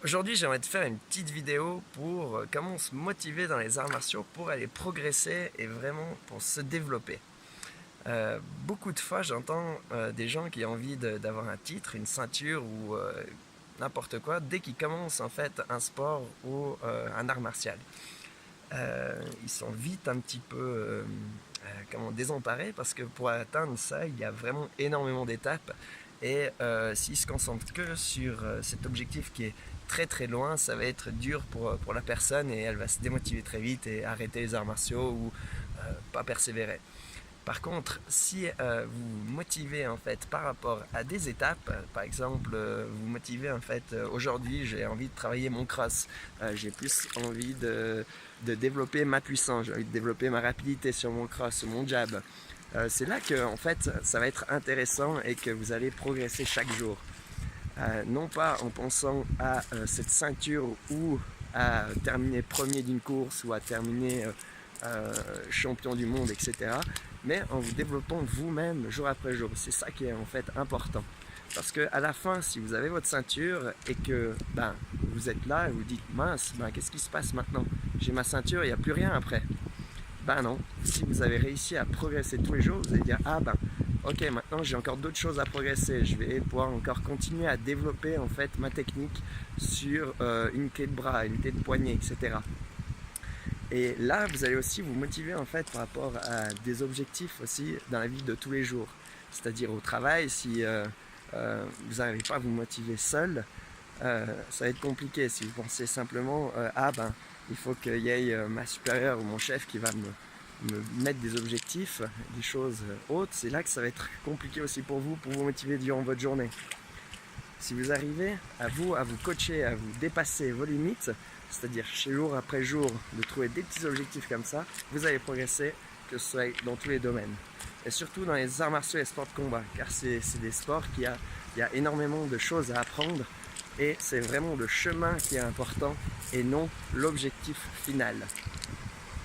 Aujourd'hui, j'aimerais te faire une petite vidéo pour comment se motiver dans les arts martiaux pour aller progresser et vraiment pour se développer. Beaucoup de fois, j'entends des gens qui ont envie d'avoir un titre, une ceinture ou n'importe quoi dès qu'ils commencent en fait un sport ou un art martial. Ils sont vite un petit peu désemparés parce que pour atteindre ça, il y a vraiment énormément d'étapes et s'ils se concentrent que sur cet objectif qui est très très loin, ça va être dur pour la personne et elle va se démotiver très vite et arrêter les arts martiaux ou pas persévérer. Par contre, si vous vous motivez en fait par rapport à des étapes, par exemple, vous motivez en fait aujourd'hui j'ai envie de travailler mon cross, j'ai plus envie de développer ma puissance, j'ai envie de développer ma rapidité sur mon cross, mon jab. C'est là que en fait ça va être intéressant et que vous allez progresser chaque jour. Non pas en pensant à cette ceinture ou à terminer premier d'une course ou à terminer champion du monde, etc. Mais en vous développant vous-même jour après jour. C'est ça qui est en fait important. Parce qu'à la fin, si vous avez votre ceinture et que vous êtes là et vous dites mince, qu'est-ce qui se passe maintenant? J'ai ma ceinture, il n'y a plus rien après. Non, si vous avez réussi à progresser tous les jours, vous allez dire ok, maintenant j'ai encore d'autres choses à progresser, je vais pouvoir encore continuer à développer en fait ma technique sur une clé de bras, une clé de poignet, etc. Et là, vous allez aussi vous motiver en fait par rapport à des objectifs aussi dans la vie de tous les jours. C'est-à-dire au travail, si vous n'arrivez pas à vous motiver seul, ça va être compliqué. Si vous pensez simplement il faut qu'il y ait ma supérieure ou mon chef qui va me mettre des objectifs, des choses hautes, c'est là que ça va être compliqué aussi pour vous motiver durant votre journée. Si vous arrivez à vous coacher, à vous dépasser vos limites, c'est-à-dire jour après jour de trouver des petits objectifs comme ça, vous allez progresser, que ce soit dans tous les domaines. Et surtout dans les arts martiaux et les sports de combat, car c'est des sports il y a énormément de choses à apprendre et c'est vraiment le chemin qui est important et non l'objectif final.